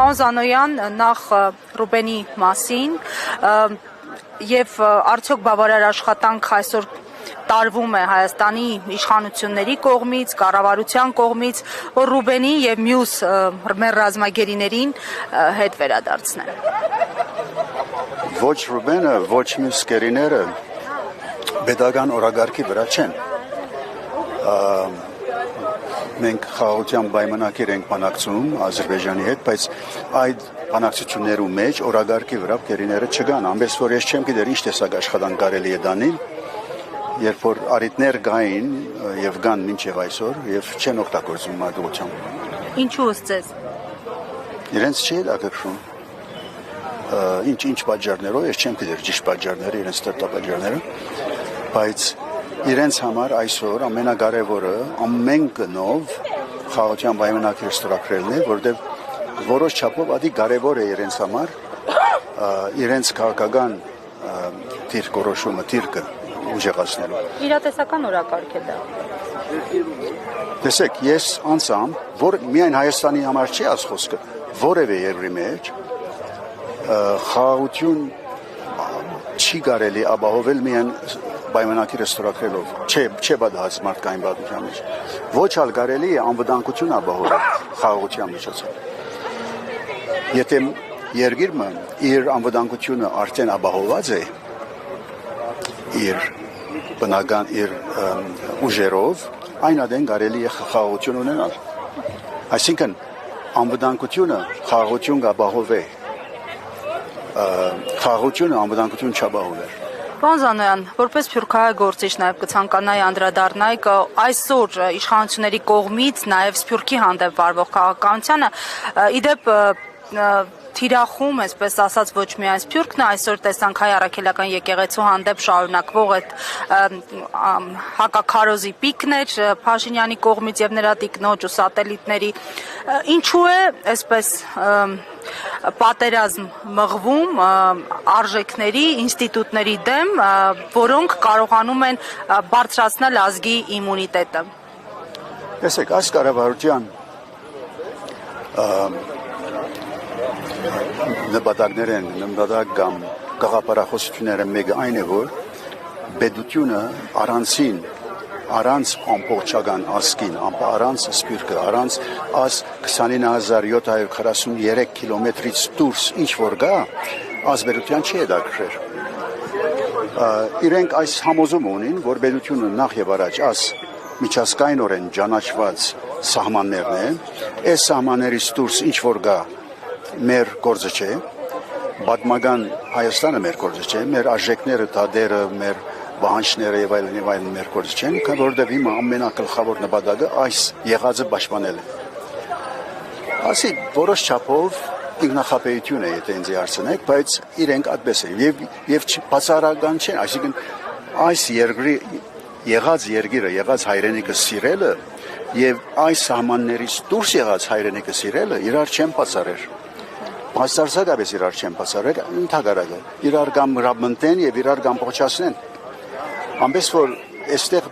Պարոն Զանոյան, նախ Ռուբենի մասին եւ արդյոք բավարար աշխատանք այսօր տարվում է Հայաստանի իշխանությունների կողմից, կառավարության կողմից, որ Ռուբենի եւ մյուս մեր ռազմագերիներին հետ վերադարձնեն։ Ոչ Ռուբենը, ոչ մյուս գերիները pedagogan օրագարկի վրա չեն։ Մենք խաղաղության պայմանագիր ենք բանակցում Ադրբեջանի հետ, բայց այդ բանակցություններու մեջ օրագարկի վրա գերիները չկան, ամենից որ ես չեմ գիտեր ինչ տեսակ աշխատանք կարելի է դանել, երբ որ արիտներ կային եւ կան մինչեւ այսօր եւ չեն օգտագործում մարտուղությամբ։ Ինչու ըստ Իրենց չի դակրում։ Ինչ պատճառներով ես չեմ գիտեր ճիշտ պատճառները, իրենց տպապատճառները, բայց իրենց համար այսօր ամենակարևորը ամեն գնով խաղաղության պայմանագիր ստորագրելն է, որտեղ որոշ չափով ադի կարևոր է իրենց համար իրենց քաղաքական դիրքորոշումը դիրքը ուժեղացնելու։ Իրատեսական օրակարգ է դա։ Տեսեք, ես անցամ, որ միայն Հայաստանի համար չի աս խոսքը, որևէ երկրի մեջ խաղաղություն չի կարելի ապահովել միայն պայմանագիրը ստորագրելով, չէ բադահաց մարդկային պատմության մեջ։ Ոչ ալ կարելի է անվտանգություն ապահովել խաղաղության միջոցով։ Եթե երկիրը իր անվտանգությունը արդեն ապահովված է իր բնական իր ուժերով, այն ադեն կարելի է խաղաղություն ունենալ։ Այսինքն անվտանգությունը խաղաղություն կապահովի, խաղաղությունը անվտանգություն չապահովեր։ Պարոն Զանոյան, որպես սփյուռքահայ գործիչ նաև կցանկանայի անդրադառնալ այսօր իշխանությունների կողմից նաև Սփյուռքի հանդեպ վարվող քաղաքականությանը, իդեպ թիրախում, այսպես ասած, ոչ միայն Սփյուռքն է, այսօր տեսանք Հայ առաքելական եկեղեցու հանդեպ շարունակվող այդ հակաքարոզի պիկներ Փաշինյանի կողմից եւ նրա տիկնոջ ու սատելիտների, ինչու է այսպես պատերազմ մղվում արժեքների, ինստիտուտների դեմ, որոնք կարողանում են բարձրացնել ազգի իմունիտետը։ Տեսեք, այս կառավարության նպատակ կամ գաղափարախոսությունները մեկը այն է, որ պետությունը առանց ամբողջական ազգին, առանց Սփյուռքը, առանց այս 29743 կիլոմետրից դուրս ինչ որ գա, ազգերության չի հետաքրքրել։ Իրենք այս համոզում ունին, որ պետությունը նախ եւ առաջ այս միջազգայինորեն ճանաչված սահմաններն են, այս սահմաններից դուրս ինչ որ գա մեր գործը չէ, պատմական Հայաստանը մեր գործը չէ, մեր արժեքները, դադերը, մեր վահանջները եւ այլն մեր գործը չեն, որովհետեւ հիմա ամենակլխավոր նպատակը այս եղածը պաշտպանել է։ Ասի որոշ չափով ինքնախապեյություն է, եթե ինձ հարցնեք, բայց իրենք այդպես են եւ բացառական չեն, այսինքն այս երկրի եղած երկիրը, եղած հայրենիքը սիրելը եւ այս սահմաններից դուրս եղած հայրենիքը սիրելը իրար չեն բացառել։ Բացարձակապես իրար չեն բացառել, ընդհանրապես իրար կամ ռաբմնտեն եւ իրար կամ փոխչացնեն։ Ամենից որ այստեղ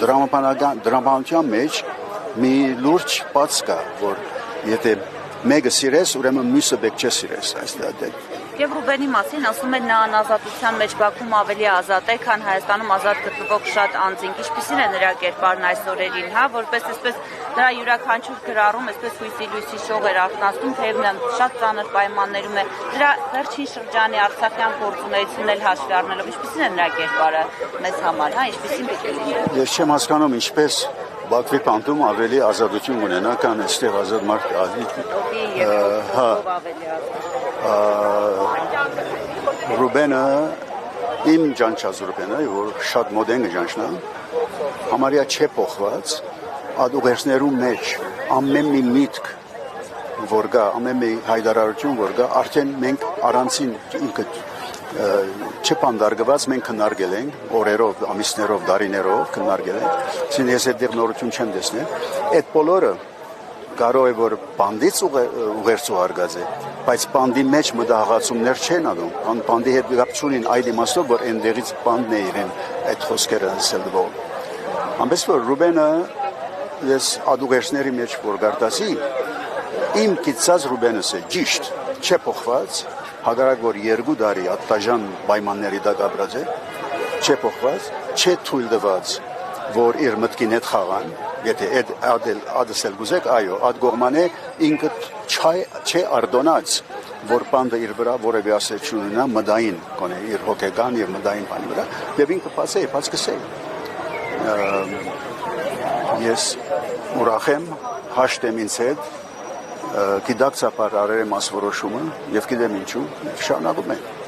դրամապանության մեջ մի լուրջ բաց կա, որ եթե մեկը սիրես, ուրեմն մյուսը պետք չէ սիրես, այստեղ։ Եվ Ռուբենի մասին ասում են նա անազատության մեջ Բաքվում ավելի ազատ է, քան Հայաստանում ազատ գտնվող շատ անձինք։ Ինչպիսին է նրա կերպարն այս օրերին, հա, որպես այսպես նրա յուրաքանչյուր գրառում այսպես հույսի շող էր արթնացնում, թեև նա շատ ծանր պայմաններում է։ Դրա վերջին շրջանի արցախյան գործունեությունն էլ հաշվի առնելով, ինչպիսին է նրա կերպարը մեզ համար, հա, ինչպիսին պիտի լինի։ Ես չեմ հասկանում ինչպես Բաքվի պանտում ավելի ազատություն ունենա, քան այստեղ ազատ մարդ Ռուբենը իմ ջանչած Ռուբենը, որ շատ մոդեն է ջանչնա, համարյա չէ փոխված, այդ ուղերձներու մեջ ամեն մի միտք, որ գա, ամեն մի հայտարարություն, որ գա, արդեն մենք առանցին ինքը չպանդարգված մենք քննարկել ենք օրերով, ամիսներով, դարիներով քննարկել ենք, այսինքն ես այդտեղ նորություն չեմ տեսնել, այդ բոլորը կարող է որ բանդից ուղերձու արգած է, բայց բանդի մեջ մտահղացումներ չեն անում, բանդի հետ կապ չունին այդ իմաստով, որ այնտեղից բանդն է իրեն այդ խոսքերը ասել դվող։ Ամենից որ Ռուբենը ես այդ ուղերձների մեջ որ գարտացի, Իմ կիցած Ռուբենսը ճիշտ չէ փոխված, հակառակ որ 2 տարի ատտաժան պայմանների տակ ապրած է, չէ փոխված, չէ թույլ տված, որ իր մտքին հետ խաղան, եթե ադսել գուզեք, այո, այդ կողմանը ինքը չէ արդոնած, որ բանդը իր վրա որևէ ասացություն ունենա մտային, կոնե իր հոգեկան եւ մտային բանի վրա, եւ ինքը բաց կսե։ Ես ուրախ եմ, հաշտ եմ ինձ հետ, գիտակցաբար արել եմ ասորոշումը եւ գիտեմ ինչու, շարունակում եմ։